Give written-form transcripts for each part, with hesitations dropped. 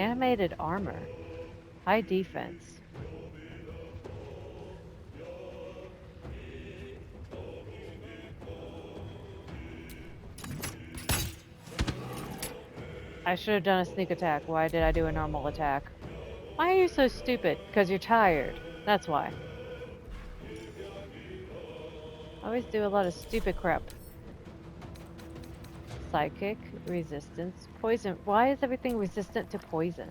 Animated armor. High defense. I should have done a sneak attack. Why did I do a normal attack? Why are you so stupid? Because you're tired. That's why. I always do a lot of stupid crap. Psychic, resistance, poison. Why is everything resistant to poison?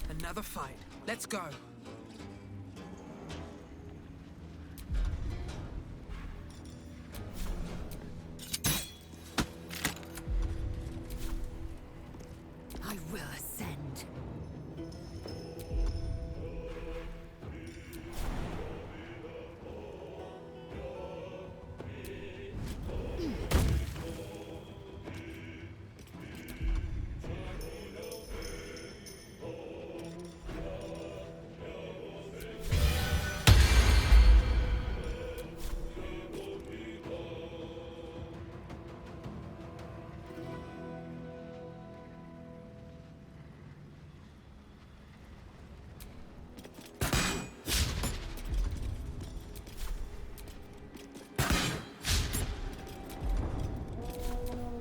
Another fight. Let's go. I will ascend.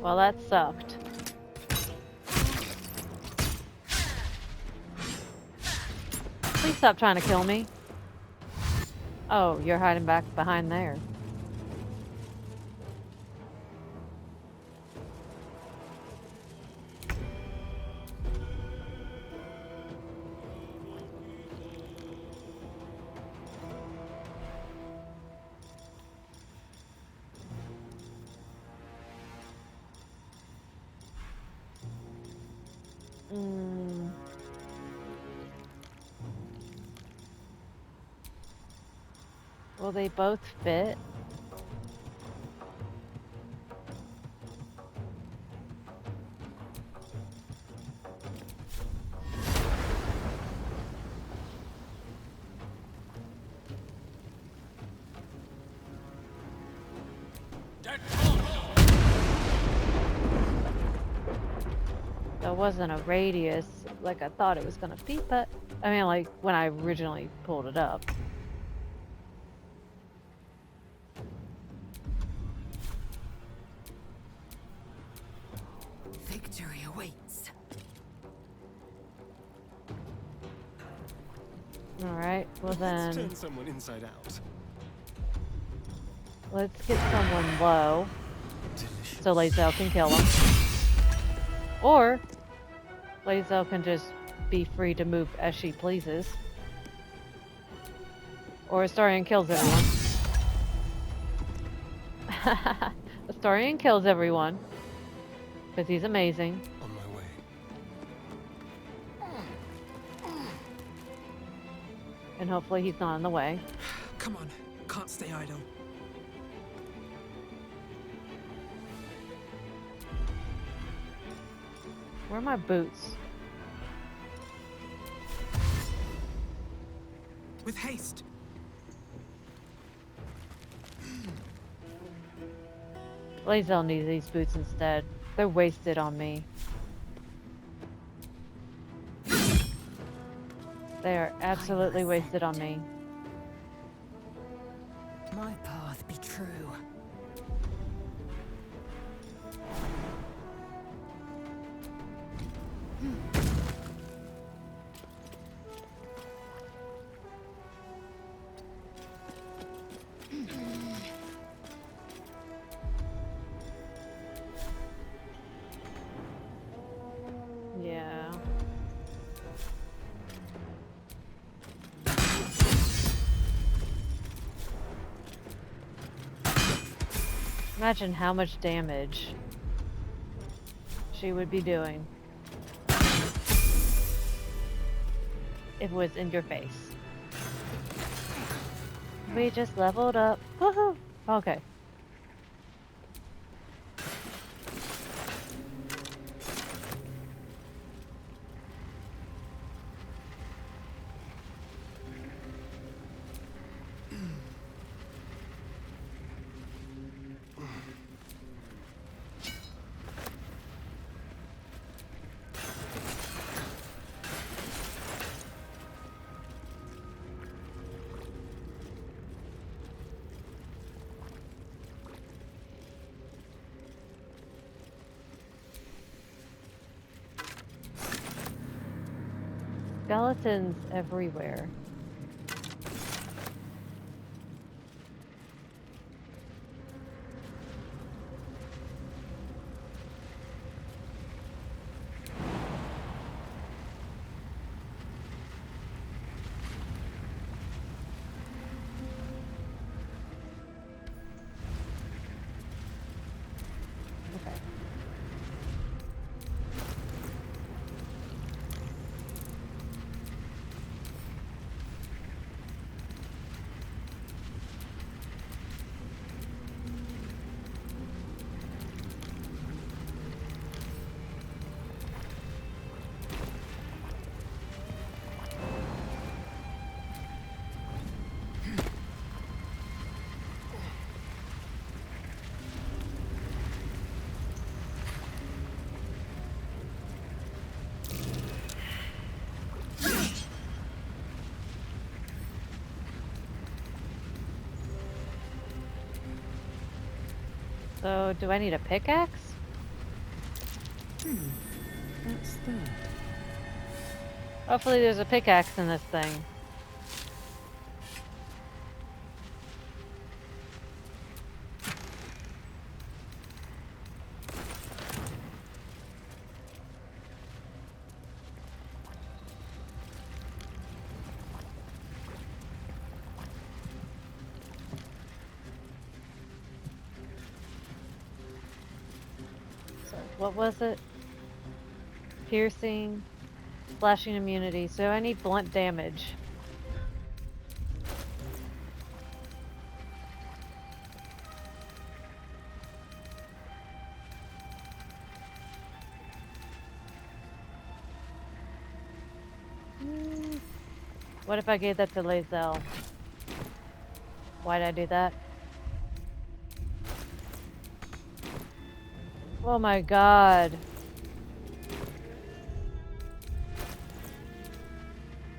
Well, that sucked. Please stop trying to kill me. Oh, you're hiding back behind there. Mm. Will they both fit? That wasn't a radius like I thought it was gonna be, but I mean, like when I originally pulled it up. Victory awaits. All right, well Let's then, turn someone inside out. let's get someone low Delicious. so Lae'zel can kill him, or Lae'zel can just be free to move as she pleases, or Astarion kills everyone. Astarion kills everyone because he's amazing. On my way. And hopefully he's not in the way. Come on. Can't stay idle. Where are my boots? With haste. Lae'zel needs these boots instead. They're wasted on me. They are absolutely wasted on me. My path be true. Yeah. Imagine how much damage she would be doing if it was in your face. We just leveled up. Woohoo! Okay. Skeletons everywhere. Okay. So, do I need a pickaxe? What's that? Hopefully there's a pickaxe in this thing. So, what was it? Piercing, slashing immunity. So I need blunt damage. What if I gave that to Lae'zel? Why'd I do that? Oh my god.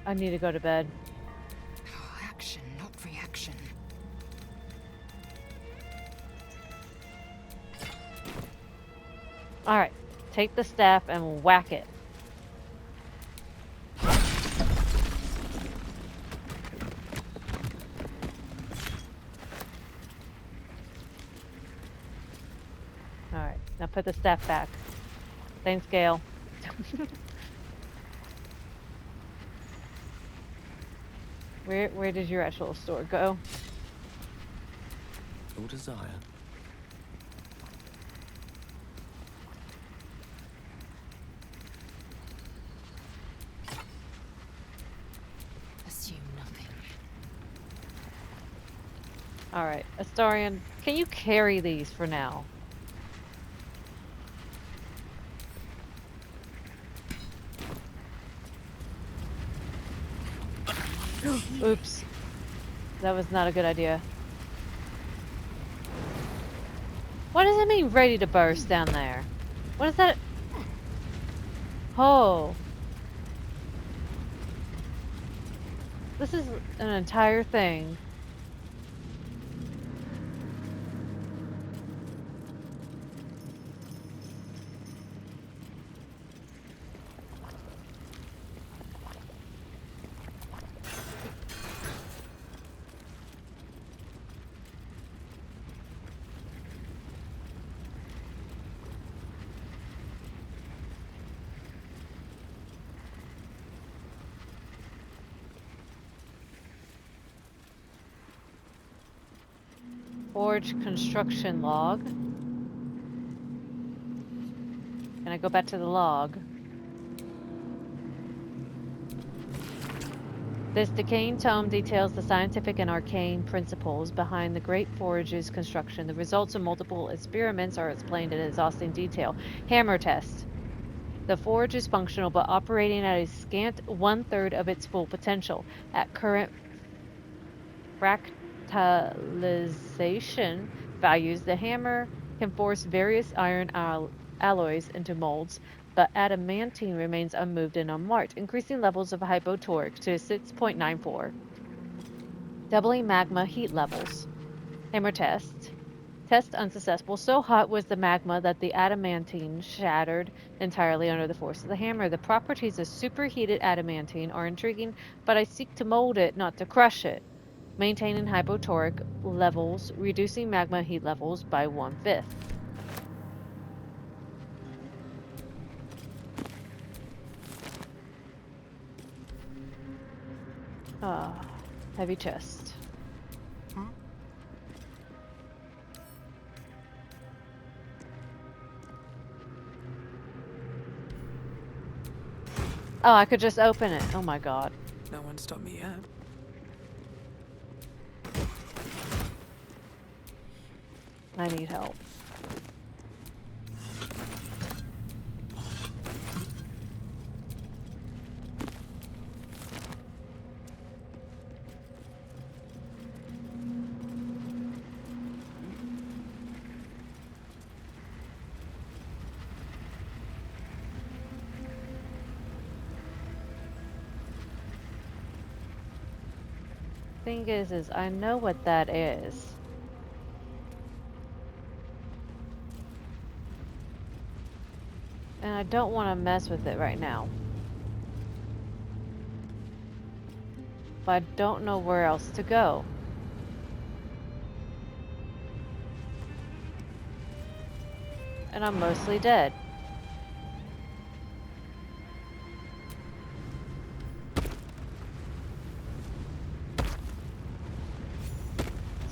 I need to go to bed. Action, not reaction. Alright. Take the staff and whack it. Alright. Now put the staff back. Same scale. Where does your actual sword go? Your desire. Assume nothing. Alright. Astarion, can you carry these for now? Oops. That was not a good idea. What does it mean ready to burst down there? What is that? Oh. This is an entire thing. Forge construction log. Can I go back to the log? This decaying tome details the scientific and arcane principles behind the Great Forge's construction. The results of multiple experiments are explained in exhausting detail. Hammer test. The forge is functional but operating at a scant 1/3 of its full potential. At current fractalization values, the hammer can force various iron alloys into molds, but adamantine remains unmoved and unmarked, increasing levels of hypotoric to 6.94, doubling magma heat levels. Hammer test. Test unsuccessful. So hot was the magma that the adamantine shattered entirely under the force of the hammer. The properties of superheated adamantine are intriguing, but I seek to mold it, not to crush it. Maintaining hypotoric levels, reducing magma heat levels by 1/5. Ah, heavy chest. Oh, I could just open it. Oh my god. No one stopped me yet. I need help. Thing is I know what that is. And I don't want to mess with it right now. But I don't know where else to go. And I'm mostly dead.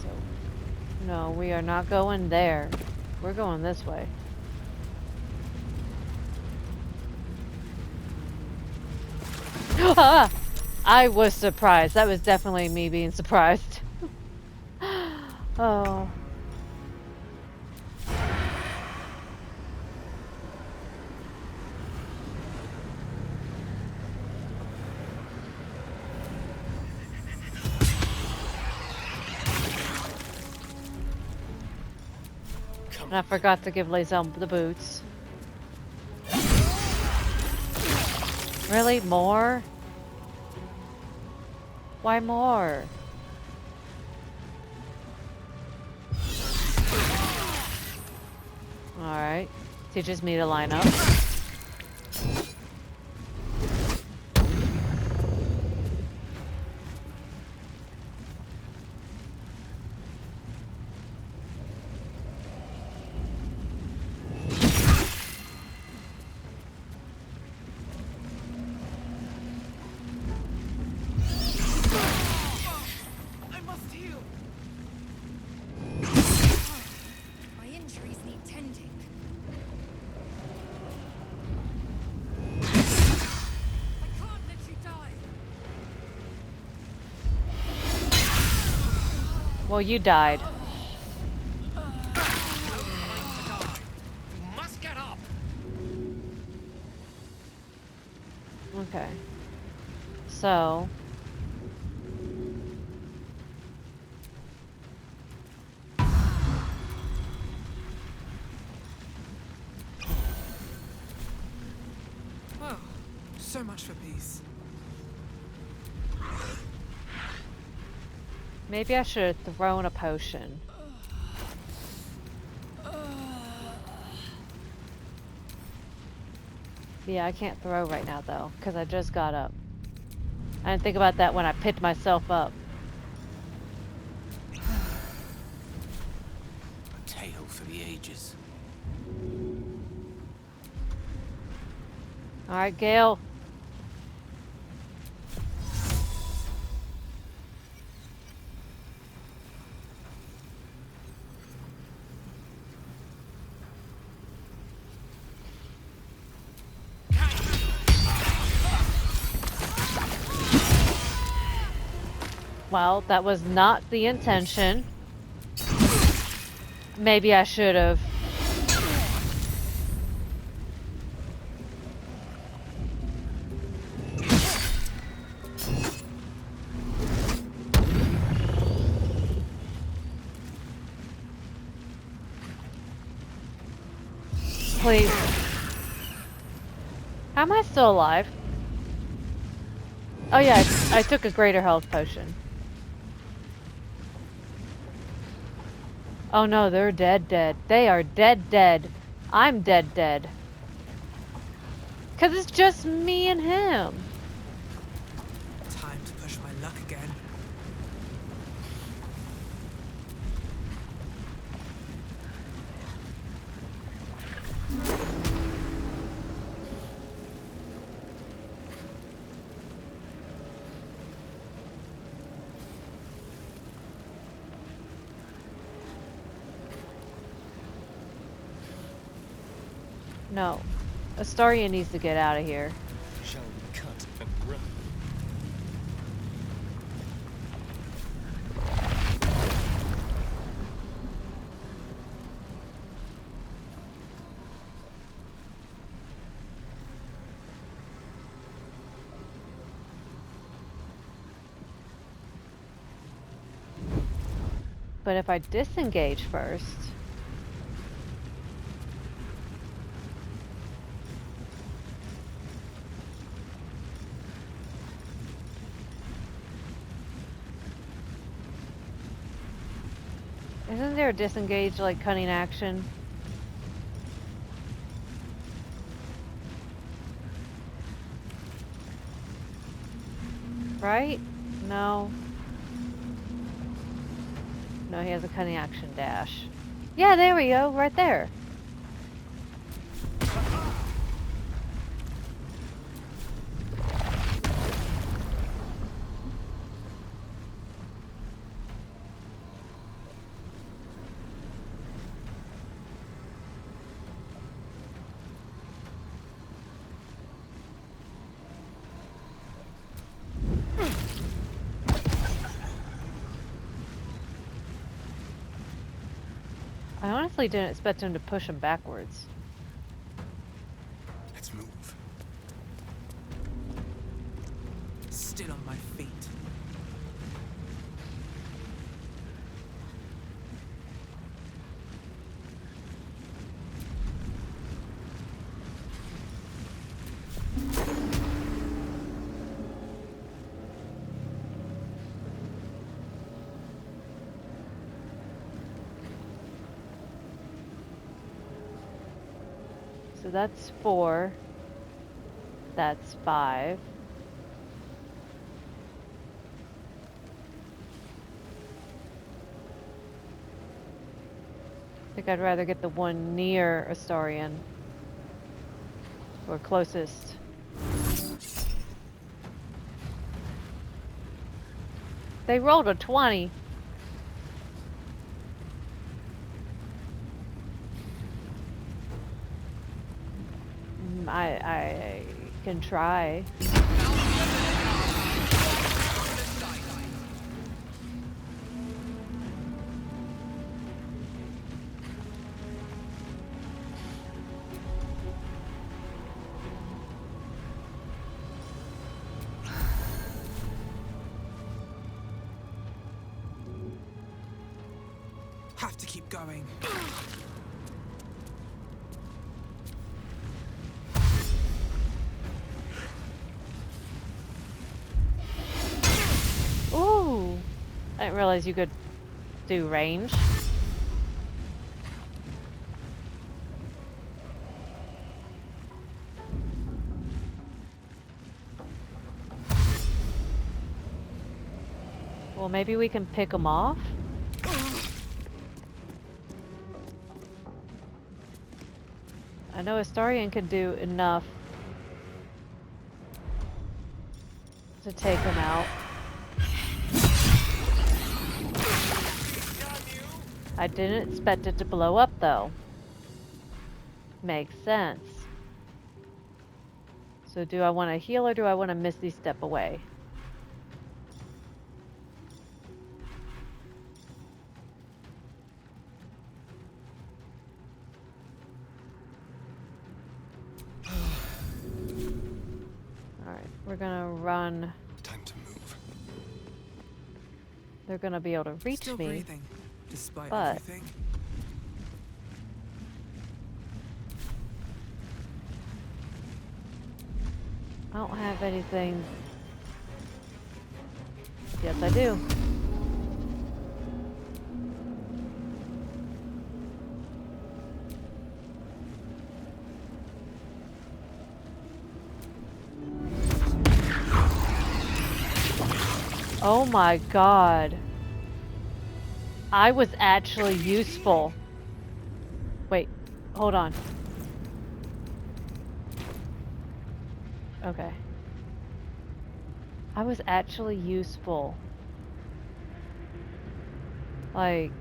So, no, we are not going there. We're going this way. Ah! I was surprised. That was definitely me being surprised. Oh. And I forgot to give Lazel the boots. Really? More? Why more? Alright. Teaches me to line up. I must heal. My injuries need tending. I can't let you die. Well, you died. You must get up. Okay. So. Oh, so much for peace. Maybe I should have thrown a potion. Yeah, I can't throw right now though, because I just got up. I didn't think about that when I picked myself up. A tale for the ages. Alright, Gale. Well, that was not the intention. Maybe I should have. Please. How am I still alive? Oh yeah, I took a greater health potion. Oh no, they're dead dead. They are dead dead. I'm dead dead. 'Cause it's just me and him. Time to push my luck again. No. Astoria needs to get out of here. Shall we cut and run? But if I disengage first. Isn't there a disengage like cunning action? Right? No. No, he has a cunning action dash. Yeah, there we go, right there. I honestly didn't expect him to push him backwards. Let's move. Still on my feet. So that's 4. That's 5. I think I'd rather get the one near Astarion. Or closest. They rolled a 20. I can try. Have to keep going. Ooh! I didn't realize you could do range. Well, maybe we can pick them off? I know Astarion can do enough to take him out. I didn't expect it to blow up, though. Makes sense. So do I want to heal or do I want to Misty Step away? Alright, we're gonna run. Time to move. They're gonna be able to reach Still me. breathing, despite but- everything. I don't have anything. Yes, I do. Oh my god. I was actually useful. Wait, hold on. Okay. I was actually useful. Like,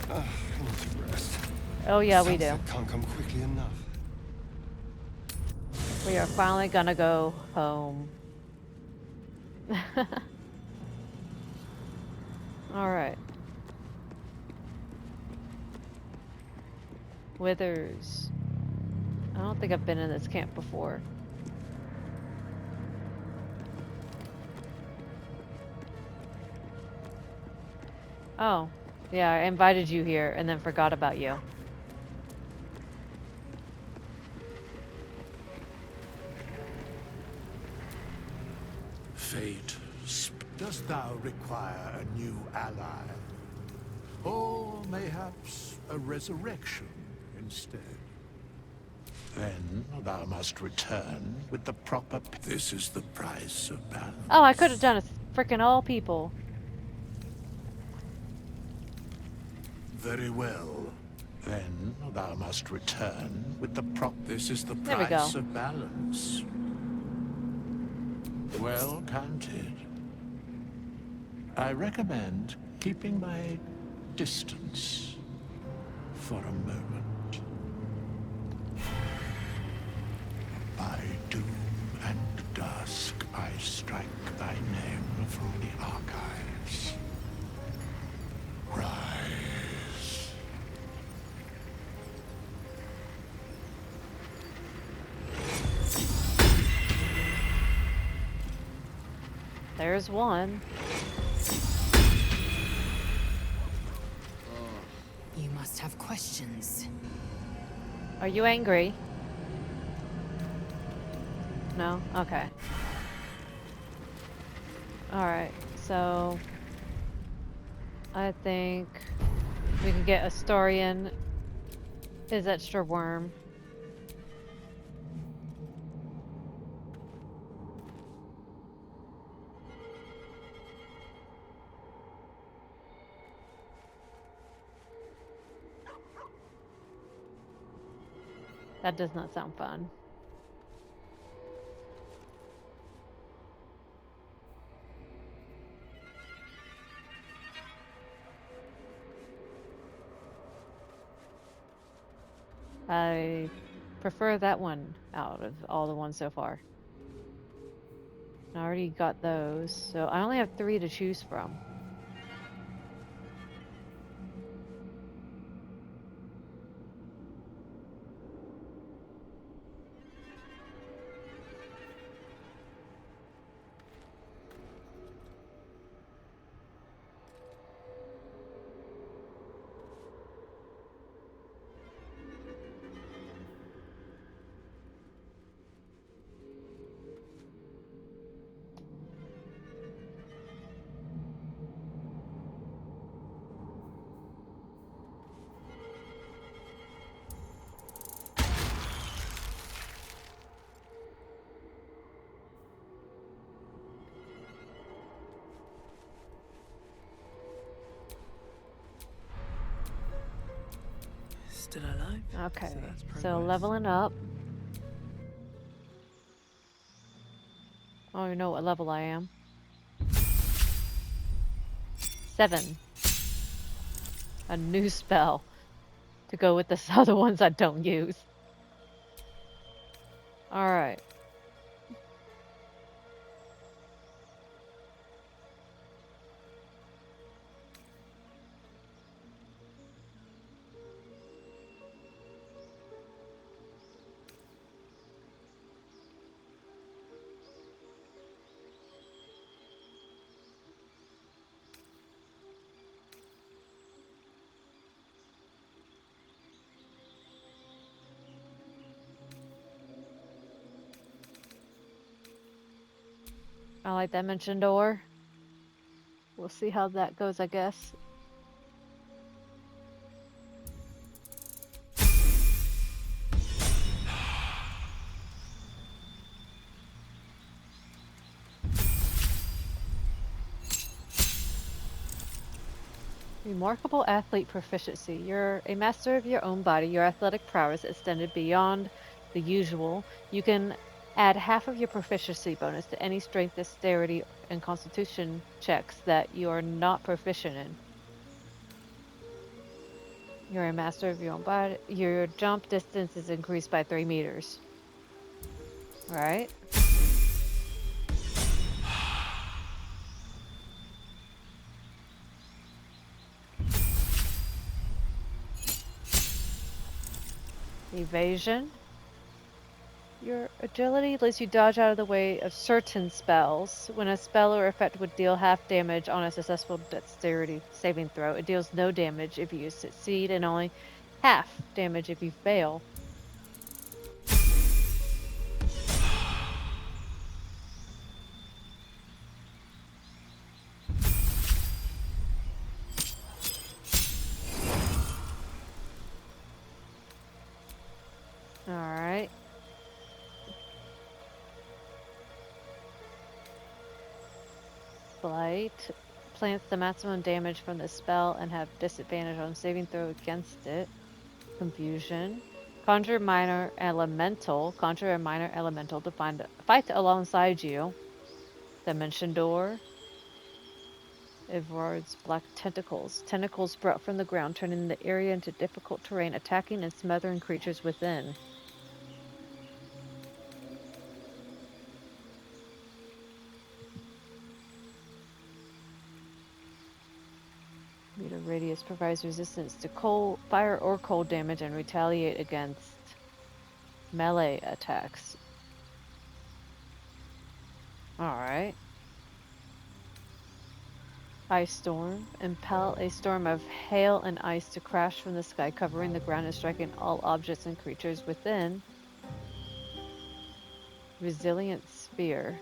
I need to rest. oh yeah, we do. Sunset can't come quickly enough. We are finally gonna go home. Alright. Withers. I don't think I've been in this camp before. Oh, yeah, I invited you here and then forgot about you. Fate, dost thou require a new ally? Or mayhaps a resurrection instead? Then thou must return with the proper... This is the price of balance. Oh, I could have done a freaking all people. Very well. Then thou must return with the This is the There we go. price of balance. Well counted. I recommend keeping my distance for a moment. By doom and dusk I strike thy name from the archives. Rise. There's one. You must have questions. Are you angry? No? Okay. Alright, so I think we can get Astarion his extra worm. That does not sound fun. I prefer that one out of all the ones so far. I already got those, so I only have 3 to choose from. Still alive? Okay, So that's so progress. leveling up. I don't even know what level I am. 7. A new spell to go with the other ones I don't use. Alright. I like that mentioned door. We'll see how that goes, I guess. Remarkable athlete proficiency. You're a master of your own body. Your athletic prowess extended beyond the usual. You can add half of your proficiency bonus to any strength, dexterity, and constitution checks that you are not proficient in. You're a master of your own body. Your jump distance is increased by 3 meters. All right. Evasion. Your agility lets you dodge out of the way of certain spells. When a spell or effect would deal half damage on a successful dexterity saving throw, it deals no damage if you succeed and only half damage if you fail. All right. Blight plants the maximum damage from the spell and have disadvantage on saving throw against it. Confusion. Conjure minor elemental. Conjure a minor elemental to fight alongside you. Dimension door. Evrard's black tentacles. Tentacles sprout from the ground, turning the area into difficult terrain, attacking and smothering creatures within. Meter radius provides resistance to cold, fire, or cold damage and retaliate against melee attacks. Alright. Ice storm. Impel a storm of hail and ice to crash from the sky, covering the ground and striking all objects and creatures within. Resilient sphere.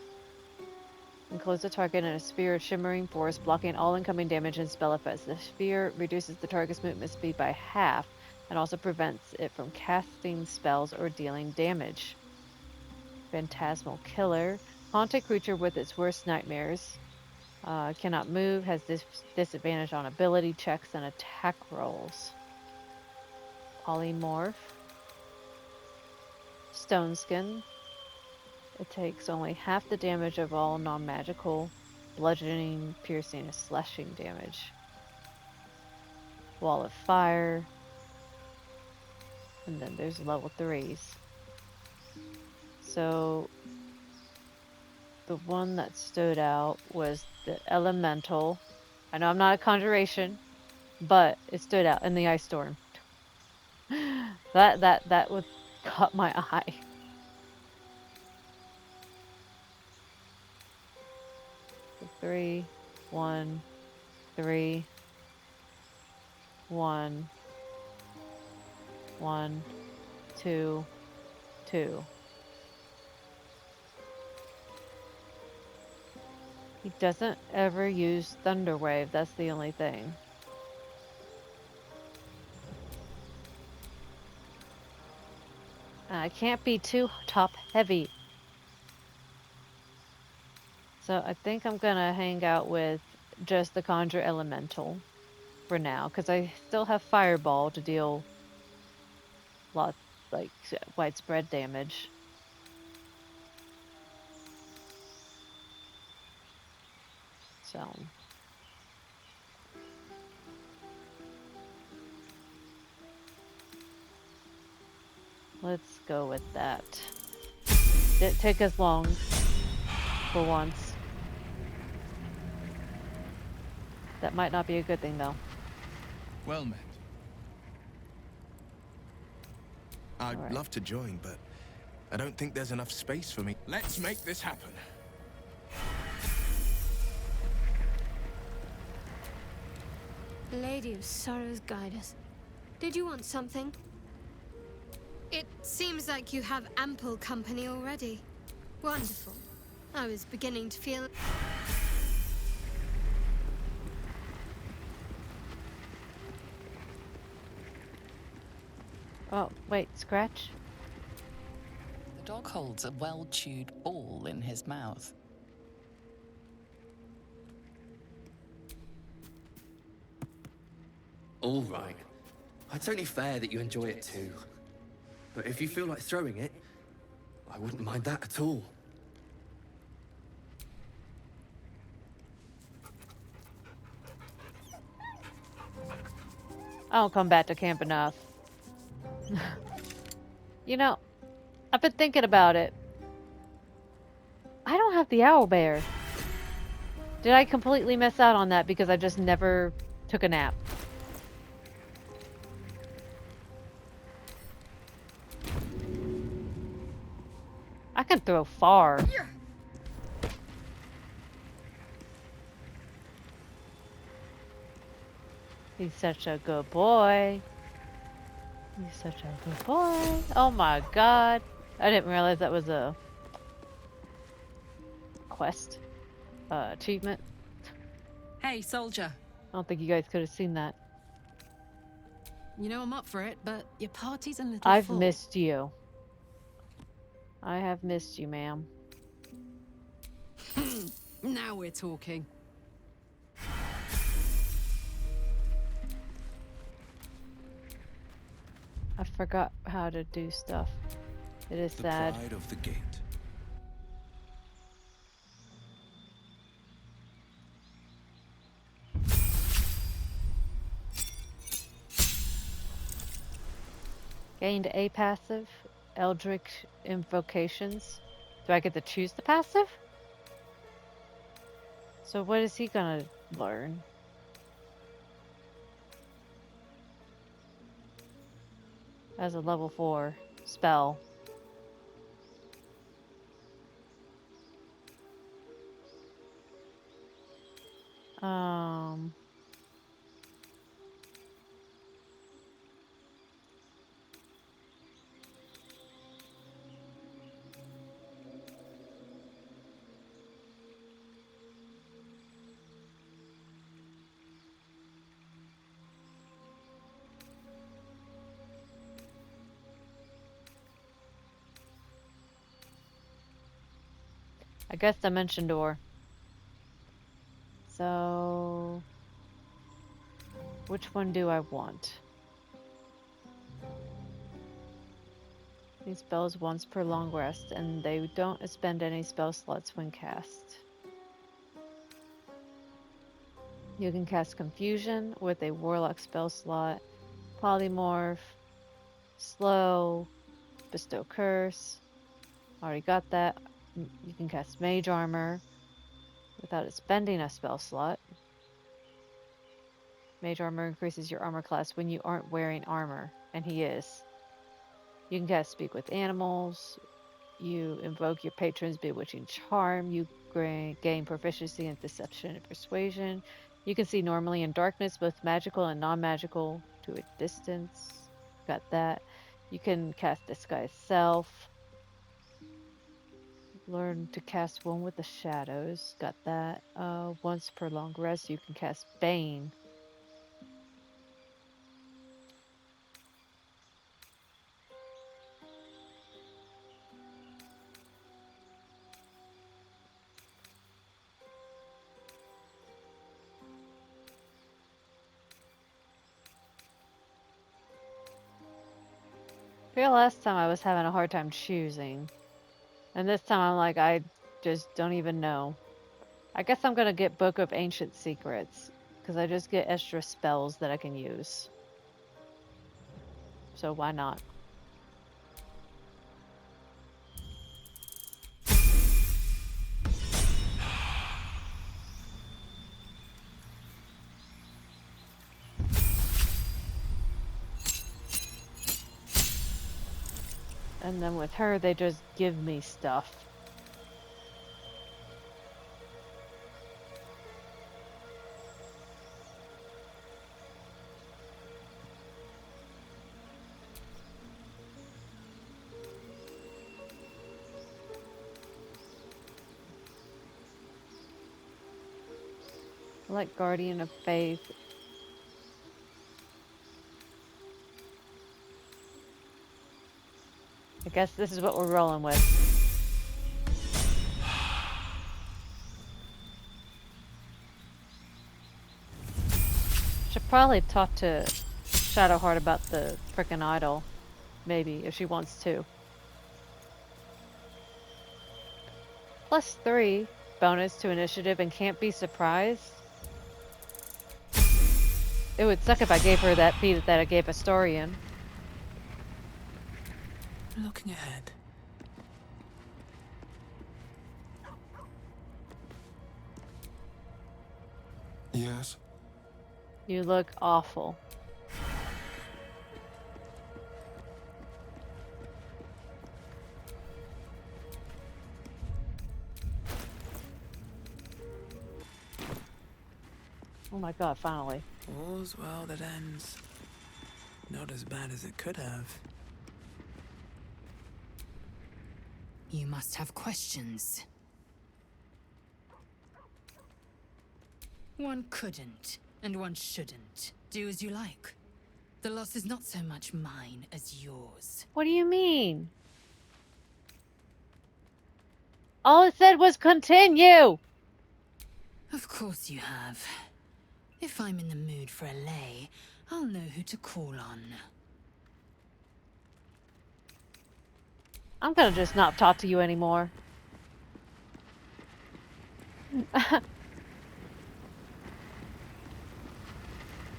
Enclose the target in a sphere of shimmering force, blocking all incoming damage and spell effects. The sphere reduces the target's movement speed by half and also prevents it from casting spells or dealing damage. Phantasmal killer. Haunt a creature with its worst nightmares. Cannot move, has disadvantage on ability checks and attack rolls. Polymorph. Stone skin. It takes only half the damage of all non-magical bludgeoning, piercing, and slashing damage. Wall of fire. And then there's level 3s. So the one that stood out was the elemental. I know I'm not a conjuration, but it stood out in the ice storm. That would caught my eye. So 3, 1, 3, 1, 1, 2, 2. He doesn't ever use Thunder Wave, that's the only thing. I can't be too top heavy. So I think I'm gonna hang out with just the Conjure Elemental for now, because I still have Fireball to deal lots, like, widespread damage. So let's go with that. Didn't take as long for once. That might not be a good thing though. Well met. I'd All right. love to join, but I don't think there's enough space for me. Let's make this happen. Lady of Sorrows, guide us. Did you want something? It seems like you have ample company already. Wonderful. I was beginning to feel... Oh, wait, Scratch? The dog holds a well-chewed ball in his mouth. all right. It's only fair that you enjoy it too. But if you feel like throwing it, I wouldn't mind that at all. I don't come back to camp enough. You know, I've been thinking about it. I don't have the owl bear. Did I completely miss out on that because I just never took a nap? I can throw far. He's such a good boy. He's such a good boy. Oh my god. I didn't realize that was a quest. Achievement. Hey, soldier. I don't think you guys could have seen that. You know I'm up for it, but your party's a little I've full. missed you. I have missed you, ma'am. Now we're talking. I forgot how to do stuff. It is sad. The pride of the gate. Gained a passive. Eldritch Invocations. Do I get to choose the passive? So what is he gonna learn? As a level 4 spell. Um... I guess Dimension Door. So... which one do I want? These spells once per long rest, and they don't expend any spell slots when cast. You can cast Confusion with a Warlock spell slot, Polymorph, Slow, Bestow Curse. Already got that. You can cast Mage Armor without expending a spell slot. Mage Armor increases your armor class when you aren't wearing armor, and he is. You can cast Speak with Animals. You invoke your patron's bewitching charm. You gain proficiency in deception and persuasion. You can see normally in darkness, both magical and non-magical, to a distance. Got that. You can cast Disguise Self. Learn to cast one with the shadows. Got that. Once per long rest, you can cast Bane. I feel last time I was having a hard time choosing. And this time I'm like, I just don't even know. I guess I'm gonna get Book of Ancient Secrets, because I just get extra spells that I can use. So why not? And then with her, they just give me stuff. Like Guardian of Faith. I guess this is what we're rolling with. Should probably talk to Shadowheart about the frickin' idol. Maybe, if she wants to. +3 bonus to initiative and can't be surprised. It would suck if I gave her that feat that I gave Astorian. Looking ahead. Yes? You look awful. Oh my god, finally. All's well that ends. Not as bad as it could have. You must have questions. One couldn't, and one shouldn't. Do as you like. The loss is not so much mine as yours. What do you mean? All it said was continue! Of course you have. If I'm in the mood for a lay, I'll know who to call on. I'm gonna just not talk to you anymore.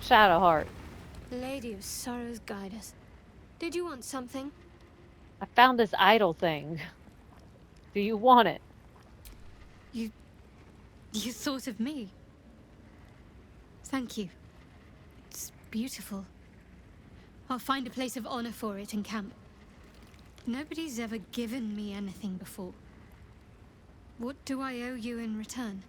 Shadowheart. Lady of Sorrows, guide us. Did you want something? I found this idol thing. Do you want it? You thought of me. Thank you. It's beautiful. I'll find a place of honor for it in camp. Nobody's ever given me anything before. What do I owe you in return?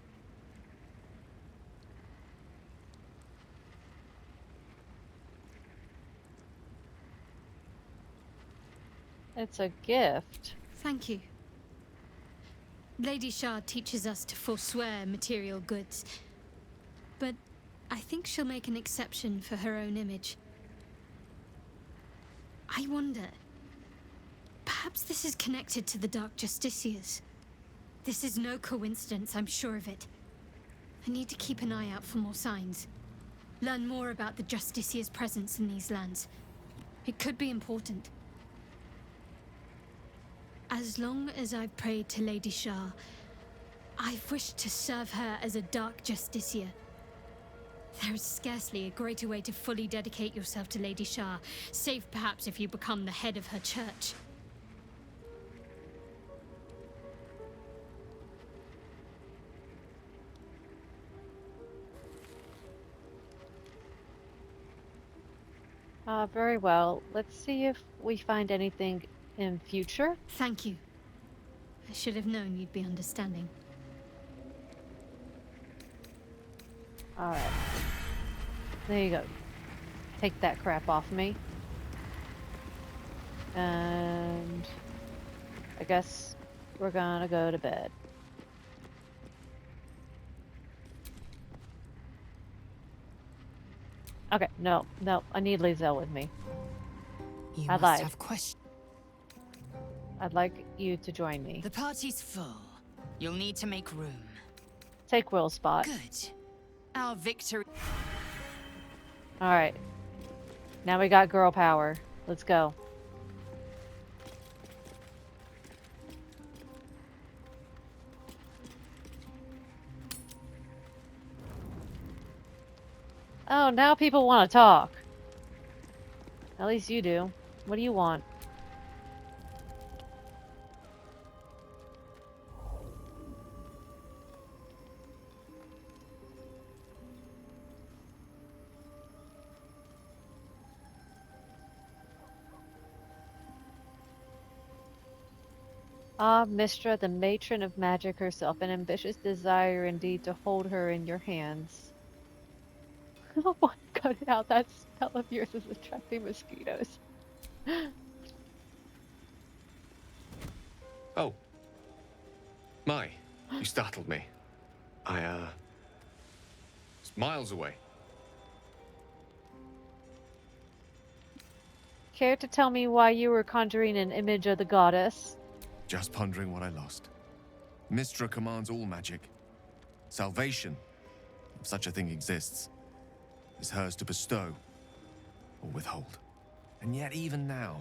It's a gift. Thank you. Lady Shard teaches us to forswear material goods. But I think she'll make an exception for her own image. I wonder... perhaps this is connected to the Dark Justiciars. This is no coincidence, I'm sure of it. I need to keep an eye out for more signs. Learn more about the Justiciars' presence in these lands. It could be important. As long as I've prayed to Lady Shah, I've wished to serve her as a Dark Justiciar. There is scarcely a greater way to fully dedicate yourself to Lady Shah, save perhaps if you become the head of her church. Very well. Let's see if we find anything in future. Thank you. I should have known you'd be understanding. Alright. There you go. Take that crap off me. And... I guess we're gonna go to bed. Okay, no, I need Lizelle with me. You I must lied. have questions. I'd like you to join me. The party's full. You'll need to make room. Take Will's spot. Good. Our victory... Alright. Now we got girl power. Let's go. Oh, now people want to talk. At least you do. What do you want? Ah, Mistra, the matron of magic herself, an ambitious desire indeed to hold her in your hands. Oh my god, how that spell of yours is attracting mosquitoes. Oh. My, you startled me. I, was miles away. Care to tell me why you were conjuring an image of the goddess? Just pondering what I lost. Mistra commands all magic. Salvation, if such a thing exists, is hers to bestow or withhold. And yet, even now,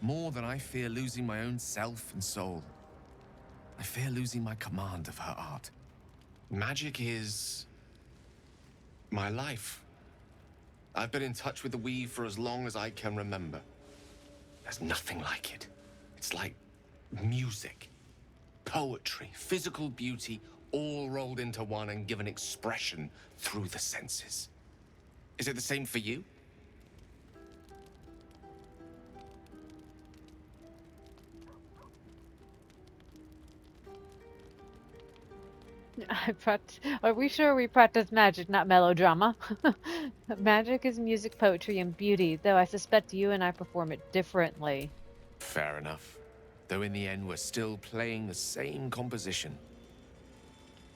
more than I fear losing my own self and soul, I fear losing my command of her art. Magic is my life. I've been in touch with the weave for as long as I can remember. There's nothing like it. It's like music, poetry, physical beauty, all rolled into one and given expression through the senses. Is it the same for you? Are we sure we practice magic, not melodrama? Magic is music, poetry, and beauty, though I suspect you and I perform it differently. Fair enough. Though in the end, we're still playing the same composition.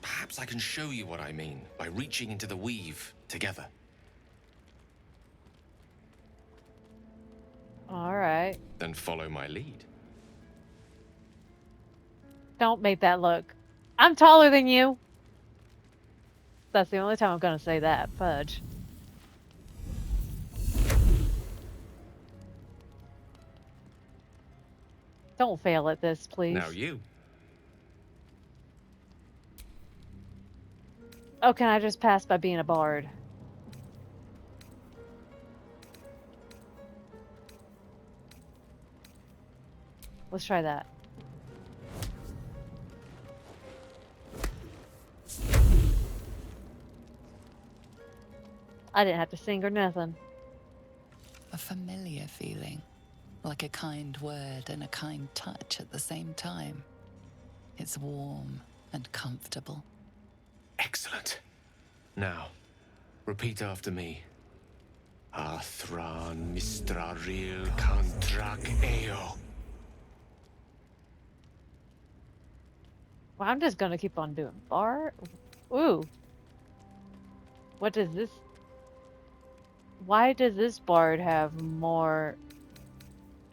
Perhaps I can show you what I mean by reaching into the weave together. All right. Then follow my lead. Don't make that look. I'm taller than you. That's the only time I'm gonna say that. Fudge. Don't fail at this, please. Now you. Oh, can I just pass by being a bard? Let's try that. I didn't have to sing or nothing. A familiar feeling, like a kind word and a kind touch at the same time. It's warm and comfortable. Excellent. Now, repeat after me. Athran Mistraril Kantrak Eo. Well, I'm just gonna keep on doing bar. Ooh. What does this? Why does this bard have more?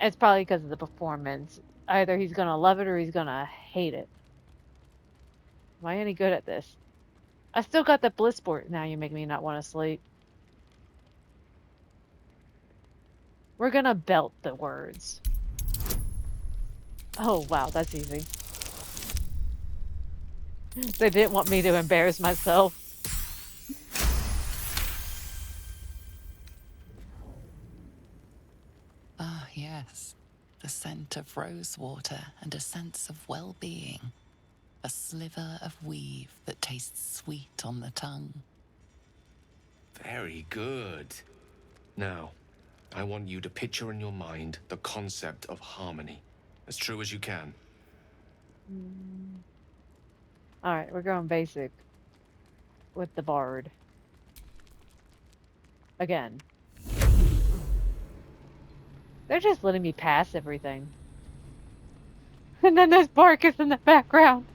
It's probably because of the performance. Either he's gonna love it or he's gonna hate it. Am I any good at this? I still got the bliss sport. Now you make me not want to sleep. We're gonna belt the words. Oh wow, that's easy. They didn't want me to embarrass myself. Ah, yes. The scent of rosewater and a sense of well-being. A sliver of weave that tastes sweet on the tongue. Very good. Now, I want you to picture in your mind the concept of harmony, as true as you can. Alright, we're going basic with the bard. Again. They're just letting me pass everything. And then there's Barkus in the background.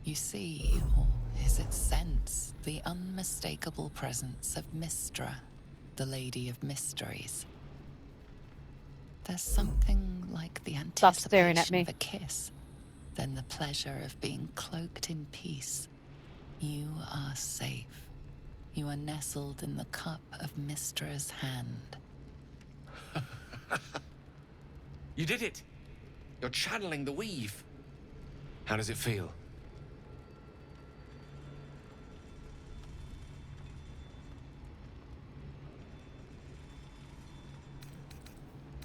You see, or is it sense, the unmistakable presence of Mystra, the Lady of Mysteries. There's something like the Stop staring at anticipation me. of a kiss, then the pleasure of being cloaked in peace. You are safe. You are nestled in the cup of Mystra's hand. You did it! You're channeling the weave. How does it feel?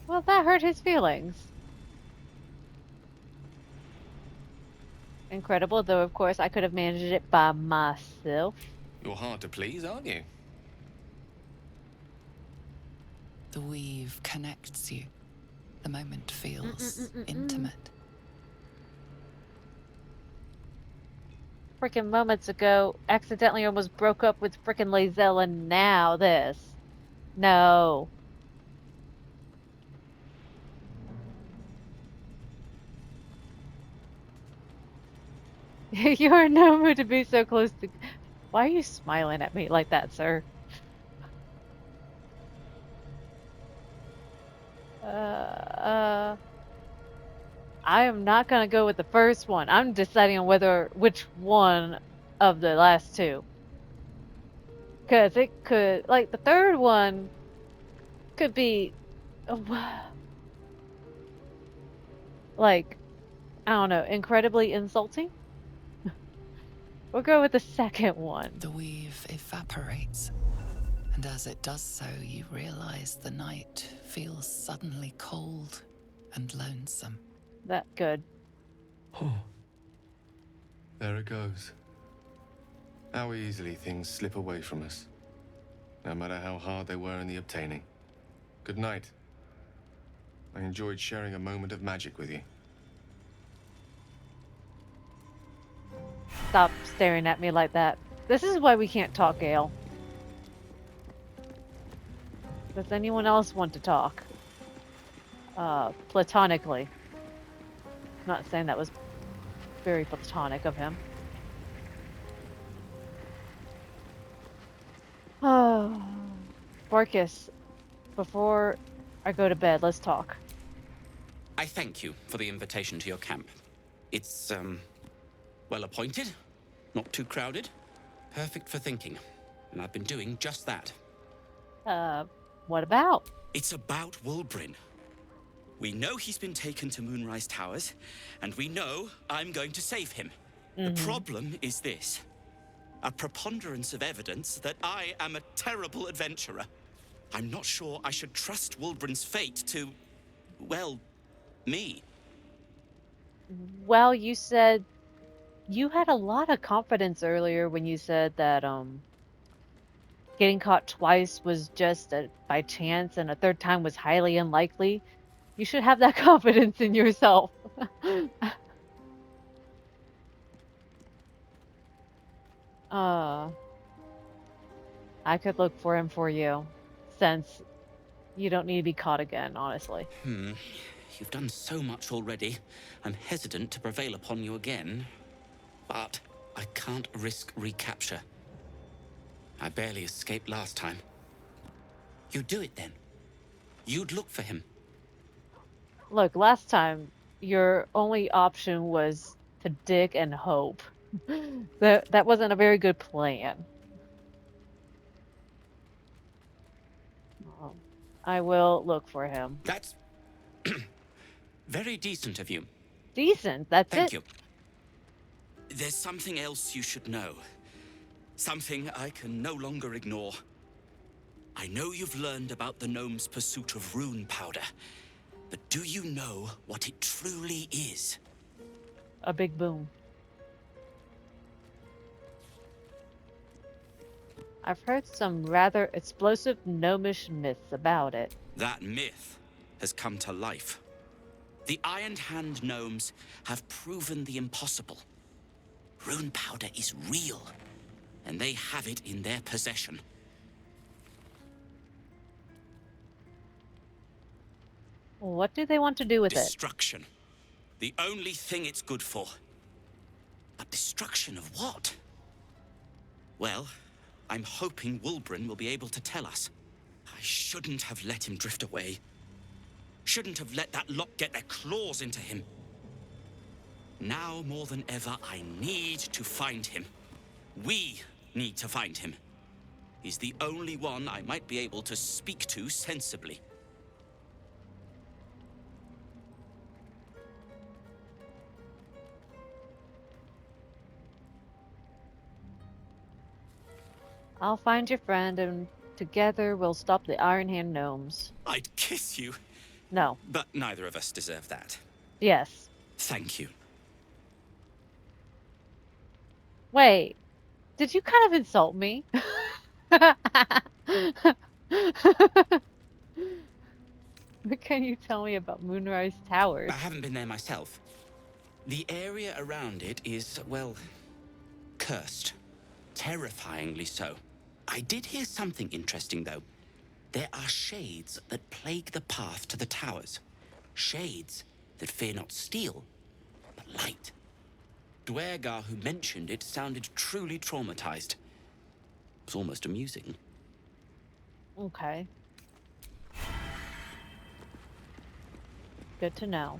Well, that hurt his feelings. Incredible, though of course I could have managed it by myself. You're hard to please, aren't you? The weave connects you. The moment feels intimate. Freaking moments ago, accidentally almost broke up with freaking Lazelle, and now this. No. You're in no mood to be so close to... Why are you smiling at me like that, sir? I am not gonna go with the first one. I'm deciding on which one of the last two. Because it could, like, the third one could be, like, I don't know, incredibly insulting. We'll go with the second one. The weave evaporates, and as it does so, you realize the night feels suddenly cold and lonesome. That good. Oh. There it goes. How easily things slip away from us, no matter how hard they were in the obtaining. Good night. I enjoyed sharing a moment of magic with you. Stop staring at me like that. This is why we can't talk, Gale. Does anyone else want to talk? Platonically. Not saying that was very platonic of him. Oh, Marcus, before I go to bed, let's talk. I thank you for the invitation to your camp. It's, well appointed, not too crowded, perfect for thinking. And I've been doing just that. What about? It's about Wulbrin. We know he's been taken to Moonrise Towers, and we know I'm going to save him. The problem is this. A preponderance of evidence that I am a terrible adventurer. I'm not sure I should trust Wulbrin's fate to, well, me. Well, you said you had a lot of confidence earlier when you said that getting caught twice was just by chance and a third time was highly unlikely. You should have that confidence in yourself. I could look for him for you, since you don't need to be caught again, honestly. You've done so much already. I'm hesitant to prevail upon you again. But I can't risk recapture. I barely escaped last time. You'd do it then. You'd look for him. Look, last time, your only option was to dig and hope. That wasn't a very good plan. I will look for him. That's very decent of you. Decent, that's it. Thank you. There's something else you should know. Something I can no longer ignore. I know you've learned about the gnome's pursuit of rune powder, but do you know what it truly is? A big boom. I've heard some rather explosive gnomish myths about it. That myth has come to life. The Iron Hand gnomes have proven the impossible. Rune powder is real, and they have it in their possession. What do they want to do with Destruction. The only thing it's good for. But destruction of what? Well, I'm hoping Wulbrin will be able to tell us. I shouldn't have let him drift away. Shouldn't have let that lot get their claws into him. Now more than ever, I need to find him. We need to find him. He's the only one I might be able to speak to sensibly. I'll find your friend and together we'll stop the Iron Hand gnomes. I'd kiss you. No. But neither of us deserve that. Yes. Thank you. Wait, did you kind of insult me? What can you tell me about Moonrise Towers? I haven't been there myself. The area around it is, well, cursed. Terrifyingly so. I did hear something interesting, though. There are shades that plague the path to the towers. Shades that fear not steel, but light. Dwergar, who mentioned it, sounded truly traumatized. It was almost amusing. Okay. Good to know.